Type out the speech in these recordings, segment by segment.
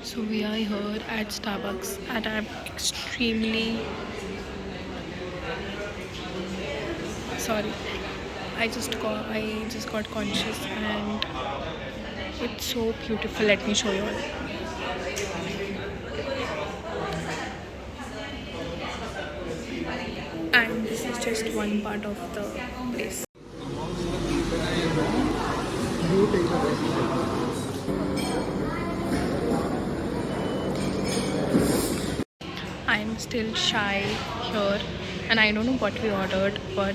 So we are here at Starbucks and I'm extremely sorry. I just got conscious and it's so beautiful. Let me show you all. And this is just one part of the place. I'm still shy here and I don't know what we ordered, but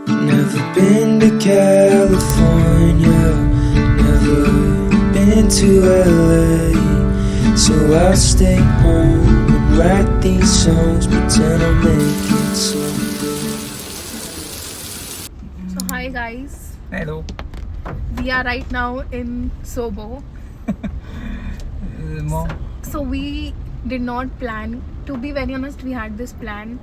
Never been to California, never been to LA, so I'll stay home and write these songs, pretend I'll make it someday. so hi guys. Hello. We are right now in Sobo. Mom. So we did not plan, to be very honest, we had this plan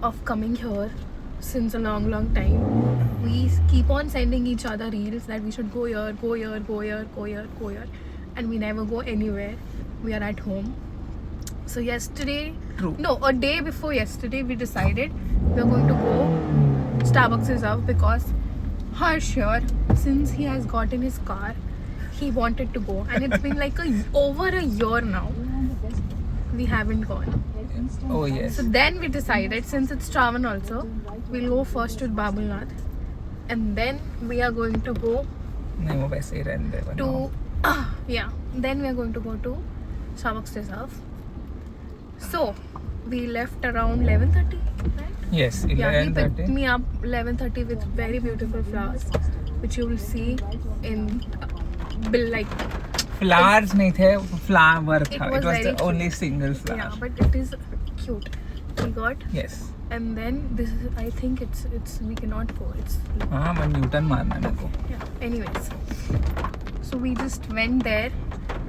of coming here since a long time. We keep on sending each other reels that we should go here, go here, go here, go here, go here, and we never go anywhere. We are at home. So yesterday, True. no, a day before yesterday, we decided we are going to go Starbucks Reserve because Harsh here, since he has gotten his car, he wanted to go, and it's been like over a year now we haven't gone. Oh yes. So then we decided, since it's Shravan also, we'll go first to Babulnath and then we are going to go नहीं वो वैसे ही रहने दे वरना। to yeah, then we are going to go to Starbucks Reserve. So we left around 11:30, right? Yes, Yeah, he picked 11:30. me up 11:30 with very beautiful flowers, which you will see in bill, like Flowers नहीं थे, flower It था. was It was very the only cute. single flower. yeah, but it is cute. We got, Yes. and then this is, I think it's we cannot go. It's हाँ मैं Newton मारना है मेरे को. yeah. Anyways, so we just went there.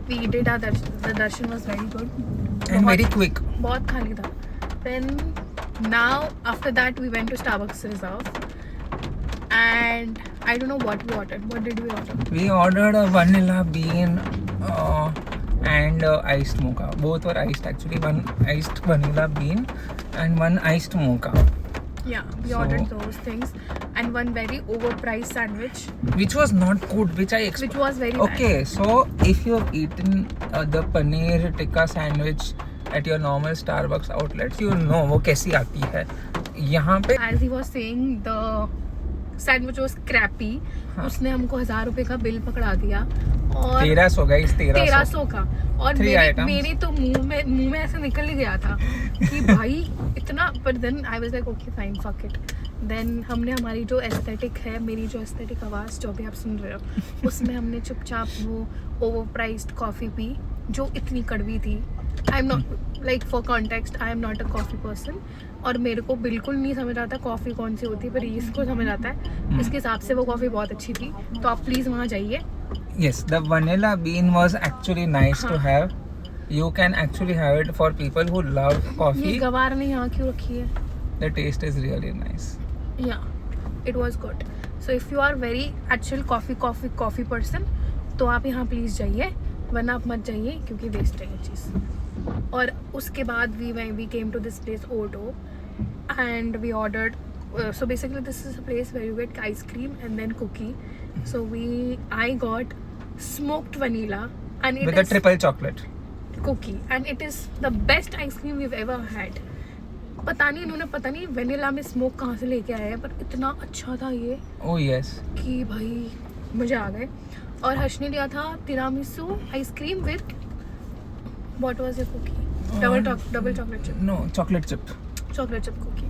We did our darshan. The darshan was very good. And very quick. बहुत खाली था. Then now after that we went to Starbucks Reserve, and I don't know what we ordered. What did we order? We ordered a vanilla bean and iced mocha. Both were iced actually. One iced vanilla bean and one iced mocha. Yeah, we So- ordered those things, and one very overpriced sandwich, Which was not good, which I expected. which was very bad. Okay, so if you have eaten the paneer tikka sandwich at your normal Starbucks outlets, you know वो कैसी आती है. यहाँ पे As he was saying, the sandwich was crappy. हाँ. उसने हमको 1000 रुपए का बिल पकड़ा दिया और 1300 गाइस 1300 का, और 3 items. मेरे तो मुंह में ऐसे निकल ही गया था कि भाई इतना. But then I was like okay fine, fuck it. Then हमने हमारी जो एस्थेटिक है, मेरी जो एस्थेटिक आवाज़ जो भी आप सुन रहे हो, उसमें हमने चुपचाप वो ओवरप्राइज्ड कॉफ़ी पी जो इतनी कड़वी थी. I am not, like for context, I am not a coffee person, और मेरे को बिल्कुल नहीं समझ आता कॉफ़ी कौन सी होती है, पर इसको समझ आता है. इसके हिसाब से वो कॉफ़ी बहुत अच्छी थी, तो आप प्लीज़ वहाँ जाइए. Yes, the vanilla bean was actually nice to हाँ. have. You can actually have it for people who love ये coffee. गवार ने यहाँ क्यों रखी है? The taste is really nice. Yeah, it was good. So if you are very actual coffee person, तो आप यहाँ प्लीज़ जाइए, वरना आप मत जाइए क्योंकि वेस्ट है ये चीज़. और उसके बाद we came to this place Odo, and we ordered. So basically this is a place where you get ice cream and then cookie. So I got smoked vanilla, and it With a is triple chocolate. cookie, and it is the best ice cream we've ever had. पता नहीं इन्होंने पता नहीं vanilla में smoke कहाँ से लेके आए हैं, पर इतना अच्छा था ये Oh yes. कि भाई मज़ा आ गए. और हर्ष ने लिया था tiramisu ice cream with what was it cookie, double chocolate chip, No, chocolate chip. Cookie.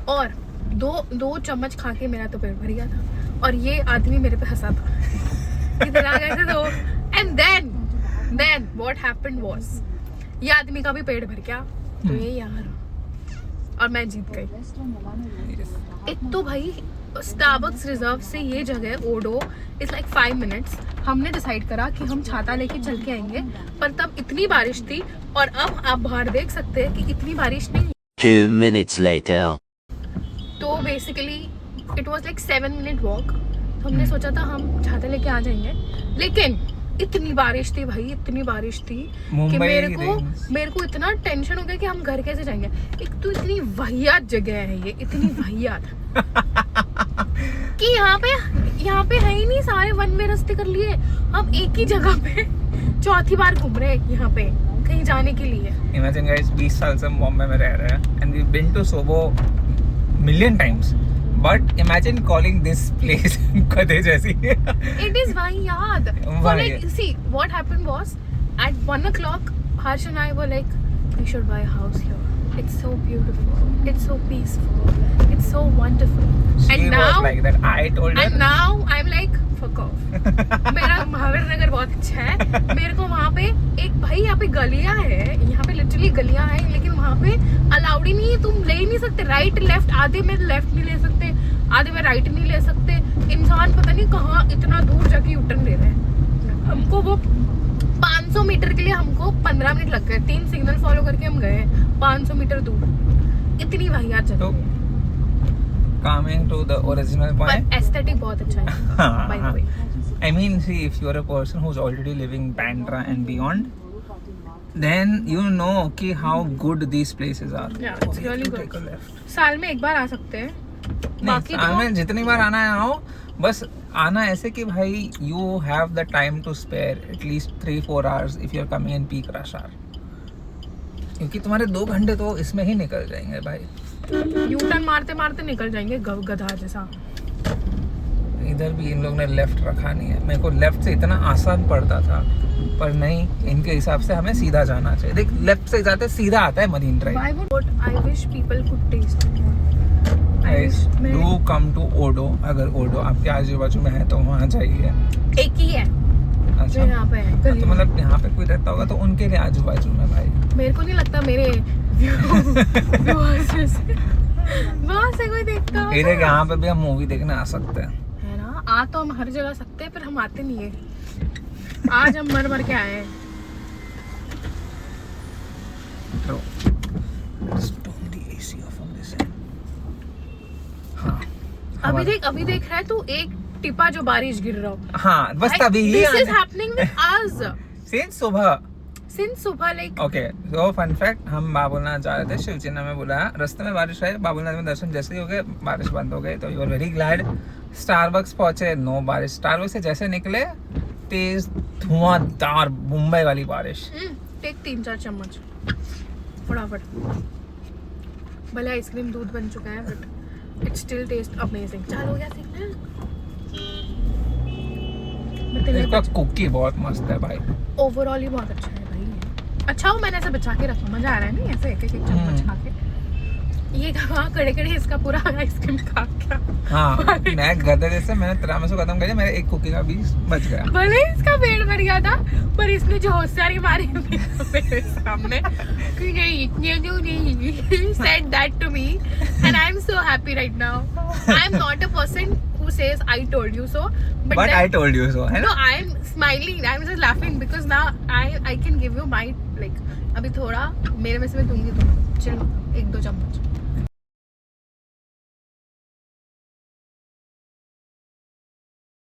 और दो चम्मच खा के मेरा तो पेट भर गया था, और ये आदमी मेरे पे हंसा था इधर आ गए थे तो. And then what happened was, ये आदमी का भी पेट भर गया, तो ये यार और मैं जीत गई। एक तो भाई स्टारबक्स रिजर्व से ये जगह ओडो इज लाइक 5 मिनट्स। हमने डिसाइड करा कि हम छाता लेके चल के आएंगे, पर तब इतनी बारिश थी और अब आप बाहर देख सकते हैं कि इतनी बारिश नहीं। 2 minutes later. तो basically it was like 7 minute walk. तो हमने सोचा था हम छाता लेके आ जाएंगे, लेकिन इतनी बारिश थी भाई, इतनी बारिश थी कि मेरे को इतना टेंशन हो गया कि हम घर कैसे जाएंगे। एक तो इतनी वाहियात जगह है ये, इतनी वाहियात कि यहाँ पे है ही नहीं, सारे वन वे रास्ते कर लिए। हम एक ही जगह पे चौथी बार घूम रहे हैं यहाँ पे कहीं जाने के लिए। Imagine guys, 20 साल से हम बॉम्बे में रह रहे हैं and we've been to Sobo million times. But imagine calling this place गधे जैसी। It is वाहियात। So like, see, what happened was at 1 o'clock, Harsh and I were like, we should buy a house here. It's so beautiful. It's so peaceful. It's so wonderful. She And was now, like that. I told her. and now I'm like, fuck off. मेरा महावीर नगर बहुत अच्छा है। मेरे को वहाँ पे एक भाई यहाँ पे गलियाँ है, यहाँ पे लिटरली गलियाँ हैं, लेकिन वहाँ पे अलाउड ही नहीं है, तुम ले ही नहीं सकते। राइट लेफ्ट, आधे में लेफ्ट नहीं ले सकते, आधे में राइट नहीं ले सकते। इंसान पता नहीं कहाँ इतना दूर जाके यूटर्न ले रहे हैं। हमको वो 500 मीटर के लिए हमको 15 मिनट लग गए। 3 सिग्नल फॉलो करके हम गए 500 मीटर दूर। इतनी वाहियात जगह। Coming to the original point. पर एस्थेटिक बहुत अच्छा है by the way. I mean, see, if you're a person who's already living Bandra and beyond, then you know कि how good these places are. Yeah, it's really good. Take a left. साल में एक बार आ सकते हैं। बाकी साल में जितनी बार आना है आओ, बस आना ऐसे कि भाई you have the time to spare at least 3-4 hours if you're coming in peak rush hour. क्योंकि तुम्हारे 2 घंटे तो इसमें ही निकल जाएंगे भाई। यूटर्न मारते मारते निकल जाएंगे गधा जैसा। इधर भी इन लोग ने लेफ्ट रखा नहीं है। मेरे को लेफ्ट से इतना आसान पड़ता था, पर नहीं, इनके हिसाब से हमें सीधा जाना चाहिए। देख, लेफ्ट से जाते सीधा आता है marine drive. I wish people could taste it. Do come to Odo. अगर ओडो आपके आजू बाजू में है तो वहाँ जाइए। एक ही है जो अच्छा, यहाँ पे है। तो मतलब यहाँ पे कोई रहता होगा तो उनके लिए आजू बाजू में भाई। मेरे को नहीं लगता मेरे viewers में से वहाँ से कोई देखता होगा। फिर यहाँ पे भी हम मूवी देखने आ सकते हैं। है ना, आ तो हम हर जगह सकते हैं, पर हम आते नहीं है। आज हम मर के आए हैं। Bro, let's turn the AC off on this end. हाँ, अभी देख रहा है तू, एक टिपा जो बारिश गिर रहा हो। हाँ, बस तभी ही This is happening with us since सुबह like। ओके, तो फन फैक्ट, हम बाबुलनाथ जा रहे थे, शिवचेना में बुलाया, रास्ते में बारिश आई, बाबुलनाथ में दर्शन जैसे ही हो गए बारिश बंद हो गई, तो you are very glad. Starbucks पहुंचे, नो बारिश। स्टारबक्स से जैसे निकले, तेज धुआंधार मुंबई वाली बारिश। टेक 3-4 चम्मच फटाफट। भले आइसक्रीम दूध बन चुका है, but it still test amazing. चलो गया सिग्नल। इसका कुकी बहुत मस्त है भाई। ओवरऑल ही बहुत अच्छा है भाई। अच्छा हो मैंने ऐसे बचा के रखा, मजा आ रहा है नहीं ऐसे एक चम्मच खा के। ये कहाँ खड़े इसका पूरा आइसक्रीम खा क्या। हाँ, मैं गधे जैसे मैंने तिरामिसू खत्म कर दिया, मेरे एक कुकी का भी बच गया। भले इसका पेट भर गया था, पर इसने जो होशियारी मारी मेरे सामने कि नहीं said that to me and I am so happy right now. I am not a person who says I told you so, but then, I told you so, है ना? no, I am smiling, I am just laughing because now I can give you my like अभी थोड़ा मेरे में से मैं दूंगी तुमको। चलो 1-2 चम्मच।